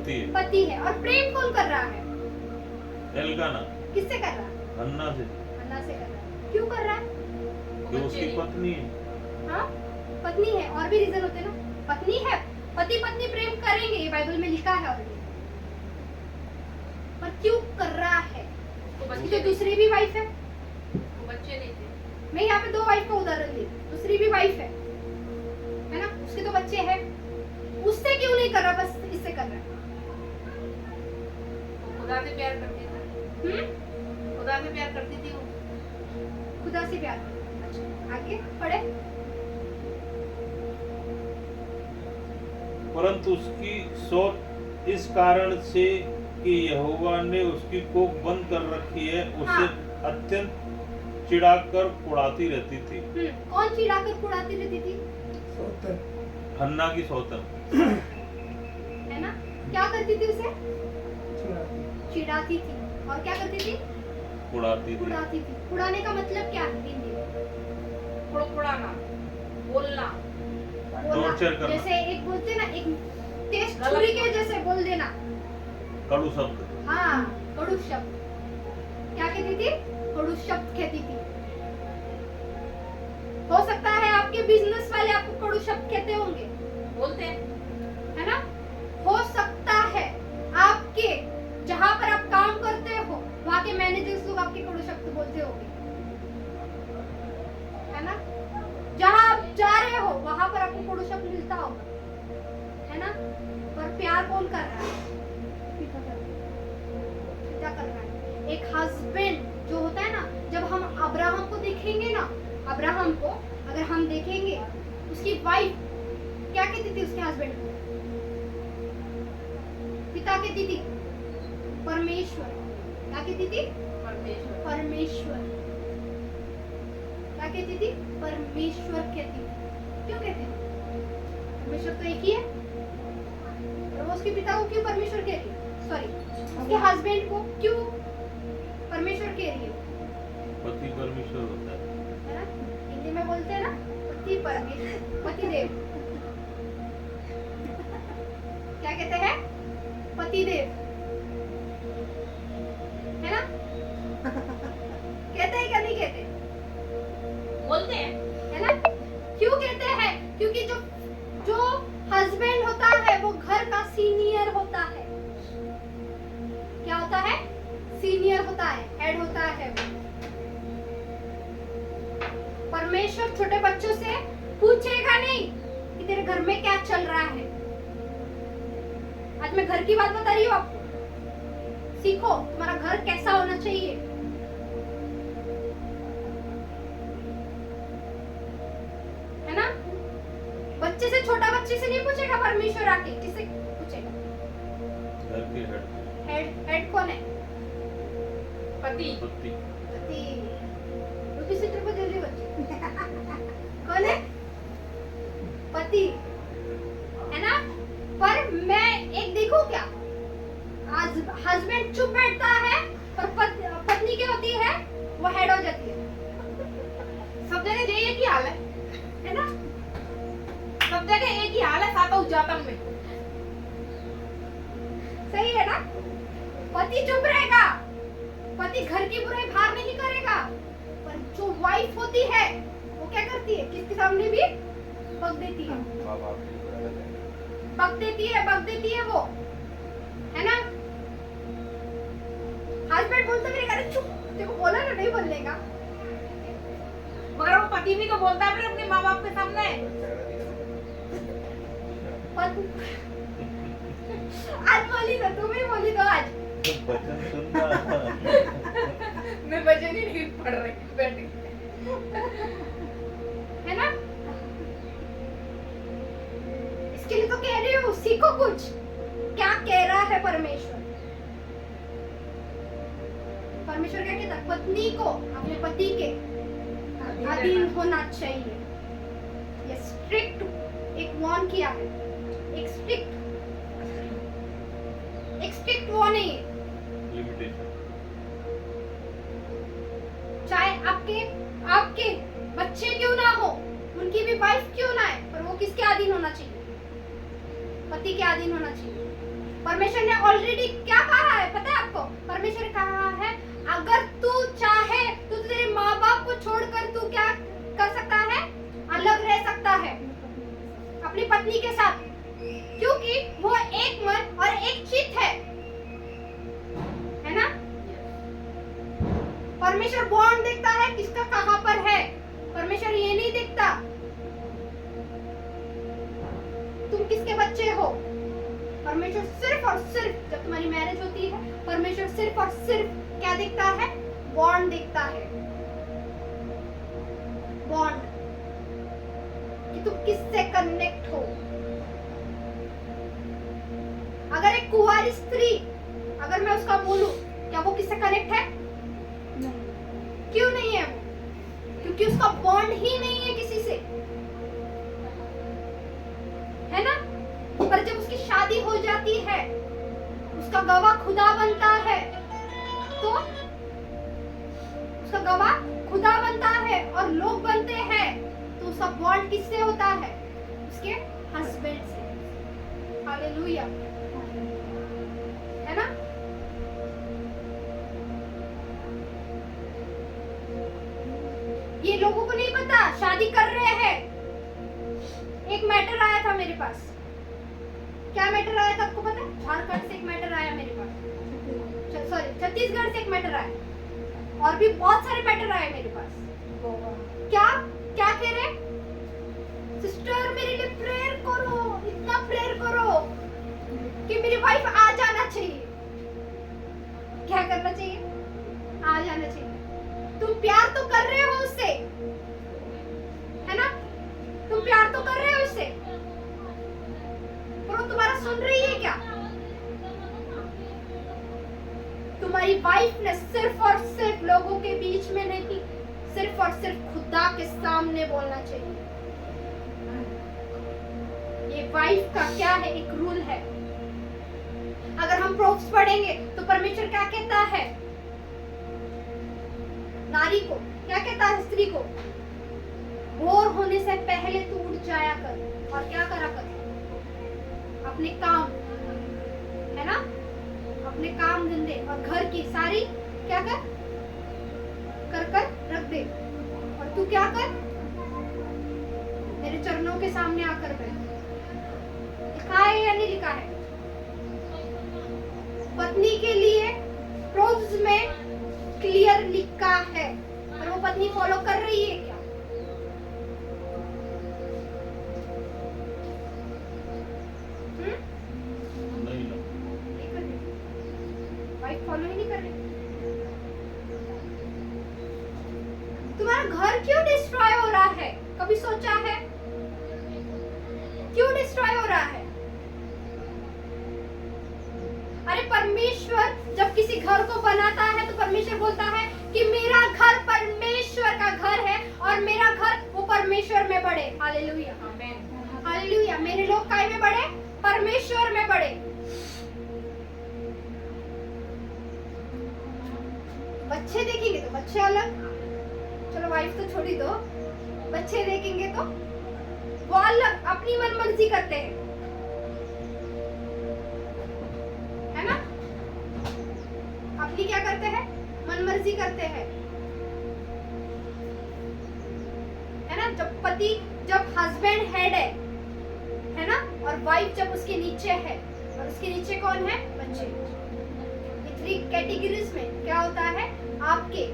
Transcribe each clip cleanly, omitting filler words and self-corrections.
पति है। और प्रेम कौन कर रहा है? एल्काना किससे कर रहा है? हन्ना से, अल्लाह से कर रहा है। क्यों कर रहा है? जो उसकी पत्नी है। हाँ, पत्नी है। और भी रीजन होते ना, पत्नी है, पति पत्नी प्रेम करेंगे, ये बाइबल में लिखा है ऑलरेडी। पर क्यों कर रहा है? उसकी तो दूसरी भी वाइफ है। बच्चे नहीं थे। मैं यहाँ पे 2 वाइफ का उदाहरण दी, दूसरी भी वाइफ है ना, उसके तो बच्चे हैं। उससे क्यों नहीं कर रहा, बस इससे कर रहा है। खुदा से प्यार करती थी। खुदा से प्यार करती थी वो। खुदा से प्यार। अच्छा, आगे पढ़े। परंतु उसकी सोच इस कारण से कि यहोवा ने उसकी कोख बंद कर रखी है, उसे हाँ। अत्यंत चिढ़ाकर कुढ़ाती रहती थी। कौन चिढ़ाकर कुढ़ाती रहती थी? हन्ना की सौतन है ना। क्या करती थी उसे? चिढ़ाती थी। और क्या करती थी? कुढ़ाती थी। कुढ़ाती थी। कुढ़ाने का मतलब क्या है हिंदी में? कुड़कुड़ाना, बोलना, टॉर्चर करना। जैसे एक बोलते ना, एक तेज छुरी के जैसे बोल देना। कड़ू शब्द। हाँ, कड़ू शब्द। क्या कहती थी? कड़ू शब्द कहती थी। हो सकता है आपके बिजनेस वाले आपको कड़ू शब्द कहते होंगे, बोलते हैं, है ना। हो सकता है आपके जहां पर आप काम करते हो वहां के मैनेजर्स लोग आपके कड़ू शब्द बोलते होंगे, है ना। जहां आप जा रहे हो वहां पर आपको कड़ू शब्द मिलता होगा, है ना। पर प्यार कौन कर रहा है? पिता कर रहा है। एक हस्बैंड जो होता है ना, जब हम अब्राहम को देखेंगे ना, अब्राहम को अगर हम देखेंगे, उसकी वाइफ क्या कहती थी उसके हस्बैंड को? पिता कहती थी परमेश्वर। क्या कहती थी? परमेश्वर। परमेश्वर। क्या कहती थी? परमेश्वर कहती थी। क्यों कहती थी? परमेश्वर तो एक ही है। और वो उसके पिता को क्यों परमेश्वर कह रही है? सॉरी, उसके हस्बैंड को क्यों परमेश्वर कह रही है? पति परमेश्वर होता है ना। हिंदी में बोलते हैं ना, पति परमेश्वर, पति देव। क्या कहते हैं? पति देव, है ना। कहते हैं क्या नहीं कहते? बोलते हैं, है ना। क्यों कहते हैं? क्योंकि जो हस्बैंड होता है वो घर का सीनियर होता है। क्या होता है? सीनियर होता है, हेड होता है वो। परमेश्वर छोटे बच्चों से पूछेगा नहीं कि तेरे घर में क्या चल रहा है। आज मैं घर की बात बता रही हूँ आपको। सीखो तुम्हारा घर कैसा होना चाहिए। है ना। बच्चे से, छोटा बच्चे से नहीं पूछेगा परमेश्वर आके, किससे पूछेगा? घर के हेड कौन है? पति। पति। रुपी को जल्दी बच्चे कौन है? पति, है ना। पर मैं एक देखूं क्या, आज हस्बैंड चुप बैठता है और पत्नी क्या होती है? वो हेड हो जाती है। सब जगह यही एक ही हाल है ना। सब जगह एक ही हाल है, सातों जातक में। सही है ना। पति चुप रहेगा, पति घर की बुराई बाहर नहीं करेगा, पर जो वाइफ होती है वो क्या करती है? किसके सामने भी बक देती है, बक देती है वो, है ना। हस्बैंड बोलता मेरे घर चुप, देखो बोला ना नहीं बोलने का, मगर वो पति भी तो बोलता है फिर अपने माँ बाप के सामने। आज बोली तो तुम ही बोली तो आज वचन सुनना। मैं वचन ही नहीं पढ़ रही बैठी, है ना। इसके लिए तो कह रही हूँ, सीखो कुछ, क्या कह रहा है परमेश्वर। परमेश्वर क्या कहता है? पत्नी को अपने पति के अधीन होना चाहिए। ये स्ट्रिक्ट एक वॉर्न किया है, एक स्ट्रिक्ट वॉर्न है ये। लिमिटेशन। चाहे आपके बच्चे क्यों ना हो, उनकी भी वाइफ क्यों ना है, पर वो किसके अधीन होना चाहिए? पति के अधीन होना चाहिए। परमेश्वर ने ऑलरेडी क्या कहा है पता है आपको? परमेश्वर ने कहा है अगर तू चाहे तो तेरे माँ बाप को छोड़कर तू क्या कर सकता है? अलग रह सकता है अपनी पत्नी के साथ, क्योंकि वो एक मन और एक चित्त है ना? परमेश्वर बॉन्ड देखता है किसका कहां पर है। परमेश्वर ये नहीं देखता तुम किसके बच्चे हो। परमेश्वर सिर्फ और सिर्फ जब तुम्हारी मैरिज होती है, परमेश्वर सिर्फ और सिर्फ क्या देखता है? बॉन्ड देखता है। बॉन्ड कि तुम किससे कनेक्ट हो। अगर एक कुंवारी स्त्री, अगर मैं उसका बोलूं क्या वो किससे कनेक्ट है? क्यों नहीं है वो? क्योंकि उसका बॉन्ड ही नहीं है किसी से, है ना? पर जब उसकी शादी हो जाती है, उसका गवाह खुदा बनता है, तो उसका गवाह खुदा बनता है और लोग बनते हैं, तो उसका बॉन्ड किससे होता है? उसके हस्बैंड से। हालेलुया, है ना? ये लोगों को नहीं पता, शादी कर रहे हैं। एक मैटर आया था मेरे पास। क्या मैटर आया था आपको पता है? झारखंड से एक मैटर आया मेरे पास, सॉरी छत्तीसगढ़ से एक मैटर आया, और भी बहुत सारे मैटर आए मेरे पास। क्या क्या कह रहे? सिस्टर मेरे लिए प्रेयर करो, इतना प्रेयर करो कि मेरी वाइफ आ जाना चाहिए। क्या करना चाहिए? आ जाना चाहिए। तुम प्यार तो कर रहे हो उससे, है ना? तुम प्यार तो कर रहे हो उससे, पर वो तुम्हारा सुन रही है क्या? तुम्हारी वाइफ ने सिर्फ और सिर्फ लोगों के बीच में नहीं, सिर्फ और सिर्फ खुदा के सामने बोलना चाहिए। ये वाइफ का क्या है? एक रूल है। अगर हम प्रोव्स पढ़ेंगे तो परमेश्वर क्या कहता है? नारी को क्या कहता है? स्त्री को भोर होने से पहले तू उठ जाया कर और क्या करा कर? अपने काम, है ना? अपने काम धंधे और घर की सारी क्या कर कर रख दे, और तू क्या कर? मेरे चरणों के सामने आकर बैठ। लिखा है या नहीं लिखा है? पत्नी के लिए प्रोव्स में क्लियर लिखा है, और वो पत्नी फॉलो कर रही है क्या? नहीं कर रही, वाइफ फॉलो ही नहीं कर रही। तुम्हारा घर क्यों डिस्ट्रॉय हो रहा है? कभी सोचा है क्यों डिस्ट्रॉय हो रहा है? अरे परमेश्वर जब किसी घर को बनाता है तो परमेश्वर बोलता है कि मेरा घर परमेश्वर का घर है और मेरा घर वो परमेश्वर में बढ़े। हालेलुया, आमीन, हालेलुया। मेरे लोग काय में बढ़े? परमेश्वर में बढ़े। बच्चे देखेंगे तो बच्चे अलग, चलो वाइफ तो छोड़ी दो, बच्चे देखेंगे तो वो अलग, अपनी मनमर्जी करते हैं, है ना? अपनी क्या करते हैं? मनमर्जी करते हैं, है ना? जब हस्बैंड हेड है ना, और वाइफ जब उसके नीचे है, और उसके नीचे कौन है? बच्चे। ये 3 कैटेगरीज में क्या होता है? आपके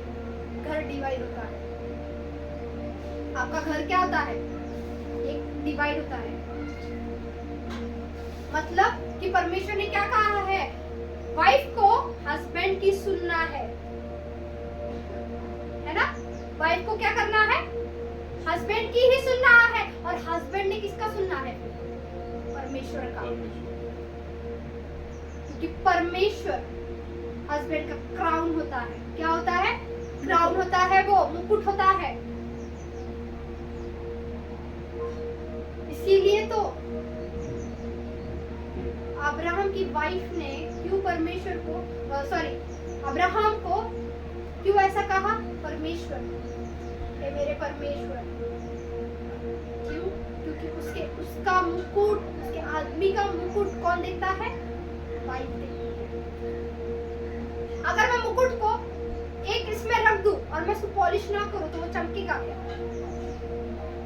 घर डिवाइड होता है। आपका घर क्या होता है? एक डिवाइड होता है। मतलब कि परमेश्वर ने क्या कहा है? वाइफ को हस्बैंड की सुनना है ना? वाइफ को क्या करना है? हस्बैंड की ही सुनना है। और हस्बैंड ने किसका सुनना है? परमेश्वर का। क्योंकि परमेश्वर हस्बैंड का क्राउन होता है। क्या होता है? क्राउन होता है, वो मुकुट होता है। इसीलिए तो अब्राहम की वाइफ ने क्यों परमेश्वर को अब्राहम को क्यों ऐसा कहा? परमेश्वर, हे मेरे परमेश्वर। क्यों? क्योंकि उसका मुकुट, उसके आदमी का मुकुट कौन देखता है? वाइफ देखती है। अगर मैं मुकुट को एक इसमें रख दूं और मैं उसको पॉलिश ना करूं तो वो चमकेगा क्या?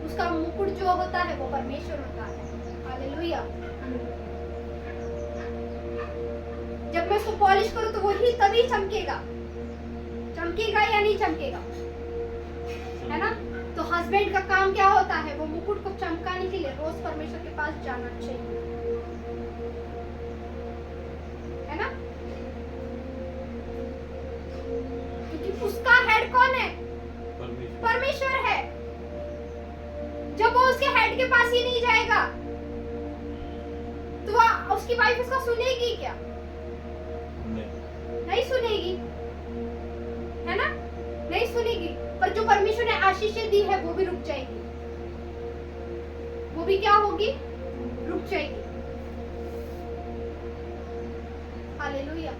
उसका मुकुट जो होता है वो परमेश्वर होता है। हालेलुया। जब मैं उसको पॉलिश करूं तो वही तभी चमकेगा। चमकेगा या नहीं चमकेगा? है ना? तो हस्बैंड का काम क्या होता है? वो मुकुट को चमकाने के लिए रोज परमेश्वर के पास जाना चाहिए, है ना? क्योंकि उसका हेड कौन है? परमेश्वर है। जब वो उसके हेड के पास ही नहीं जाएगा तो वो उसकी वाइफ उसका सुनेगी क्या? नहीं सुनेगी, है ना? नहीं सुनेगी। पर जो परमेश्वर ने आशीषें दी है वो भी रुक जाएगी। वो भी क्या होगी? रुक जाएगी। हालेलुया।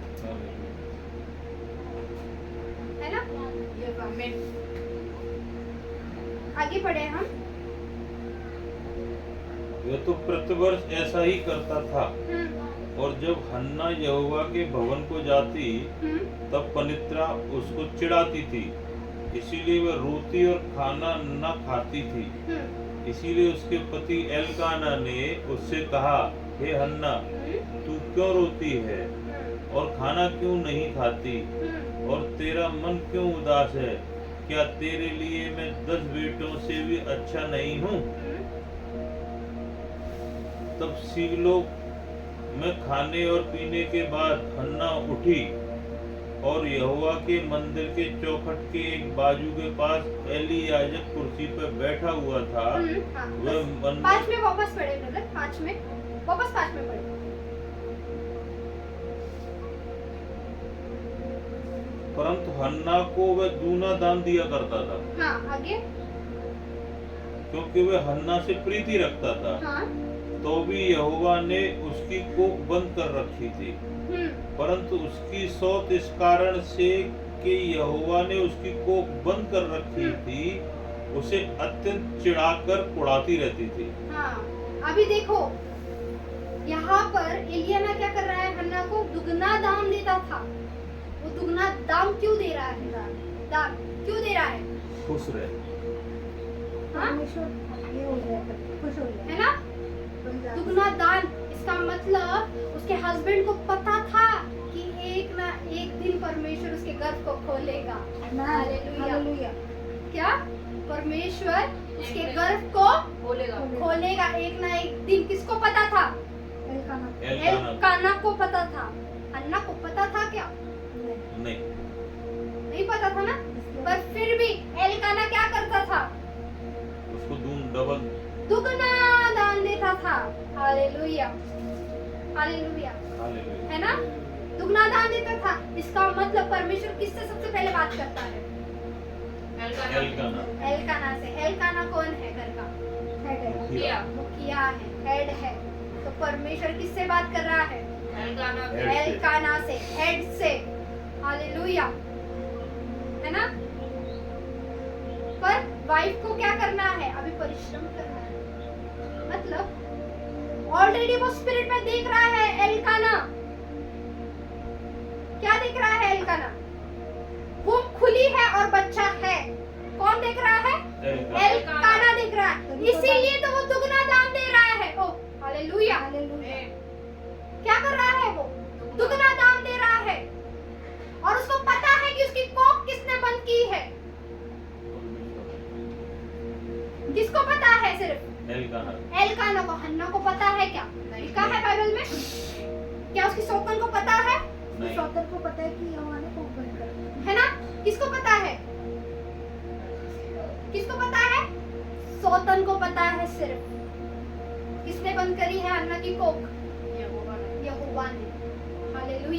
है ना? ये आमीन। आगे बढ़े हम। यह तो प्रतिवर्ष ऐसा ही करता था। और जब हन्ना यहोवा के भवन को जाती तब पनित्रा उसको चिढ़ाती थी, इसीलिए वह रोती और खाना न खाती थी। इसीलिए उसके पति एलकाना ने उससे कहा, हे हन्ना, तू क्यों रोती है और खाना क्यों नहीं खाती और तेरा मन क्यों उदास है? क्या तेरे लिए मैं 10 बेटों से भी अच्छा नहीं हूँ? तब सीलो में खाने और पीने के बाद हन्ना उठी और यहोवा के मंदिर के चौखट के एक बाजू के पास एली याजक कुर्सी पर बैठा हुआ था। वह 5 में वापस पढ़े ब्रदर, 5 में वापस 5 में पढ़े। परंतु हन्ना को वह दूना दान दिया करता था। हाँ, आगे। क्योंकि वह हन्ना से प्रीति रखता था। हाँ। तो भी यहोवा ने उसकी कोख बंद कर रखी थी। परंतु उसकी सौत इस कारण से कि यहोवा ने उसकी कोख बंद कर रखी थी, उसे अत्यंत चिढ़ाकर कुढ़ाती रहती थी। हाँ, अभी देखो यहाँ पर एलियाना क्या कर रहा है? हन्ना को दुगना दाम देता था। वो दुगना दाम क्यों दे रहा है? दाम क्यों दे रहा है? खुश रहे। हाँ? ये हो जाएगा, खुश हो जाएगा। है ना? दुगना दान, इसका मतलब उसके हस्बैंड को पता था कि एक ना एक दिन परमेश्वर उसके गर्भ को खोलेगा। हालेलुया। क्या? परमेश्वर उसके गर्भ को खोलेगा एक ना एक दिन। किसको पता था? एलकाना को पता था। हन्ना को पता था क्या? नहीं पता था ना। पर फिर भी एलकाना क्या करता था? उसको डबल दुगना दान देता था। हालेलुया। हालेलुया। है ना? दुगना दान देता था। इसका मतलब परमेश्वर किससे सबसे पहले बात करता है? एलकाना से। एलकाना कौन है? घर का मुखिया है, हेड है। तो परमेश्वर किससे बात कर रहा है? एलकाना से, हेड से। हालेलुया। है ना? पर वाइफ को क्या करना है? अभी परिश्रम करना है। मतलब ऑलरेडी वो स्पिरिट में देख रहा है एलकाना। क्या देख रहा है एलकाना? वो खुली है और बच्चा है। कौन देख रहा है? एलकाना देख रहा है। इसीलिए तो वो दुगना दाम दे रहा है। ओ हालेलुया। क्या कर रहा है? वो दुगना दाम दे रहा है और उसको पता है कि उसकी कोख किसने बंद की है। किसको पता है? सिर्फ एलकाना को। हन्ना को पता है क्या? लिखा है बाइबल में? क्या उसकी सौतन को पता है? सौतन को पता है कि यहोवा ने कोख बंद कर, है ना? किसको पता है? किसको पता है? सौतन को पता है सिर्फ। किसने बंद करी है हन्ना की कोख? यहोवा ने।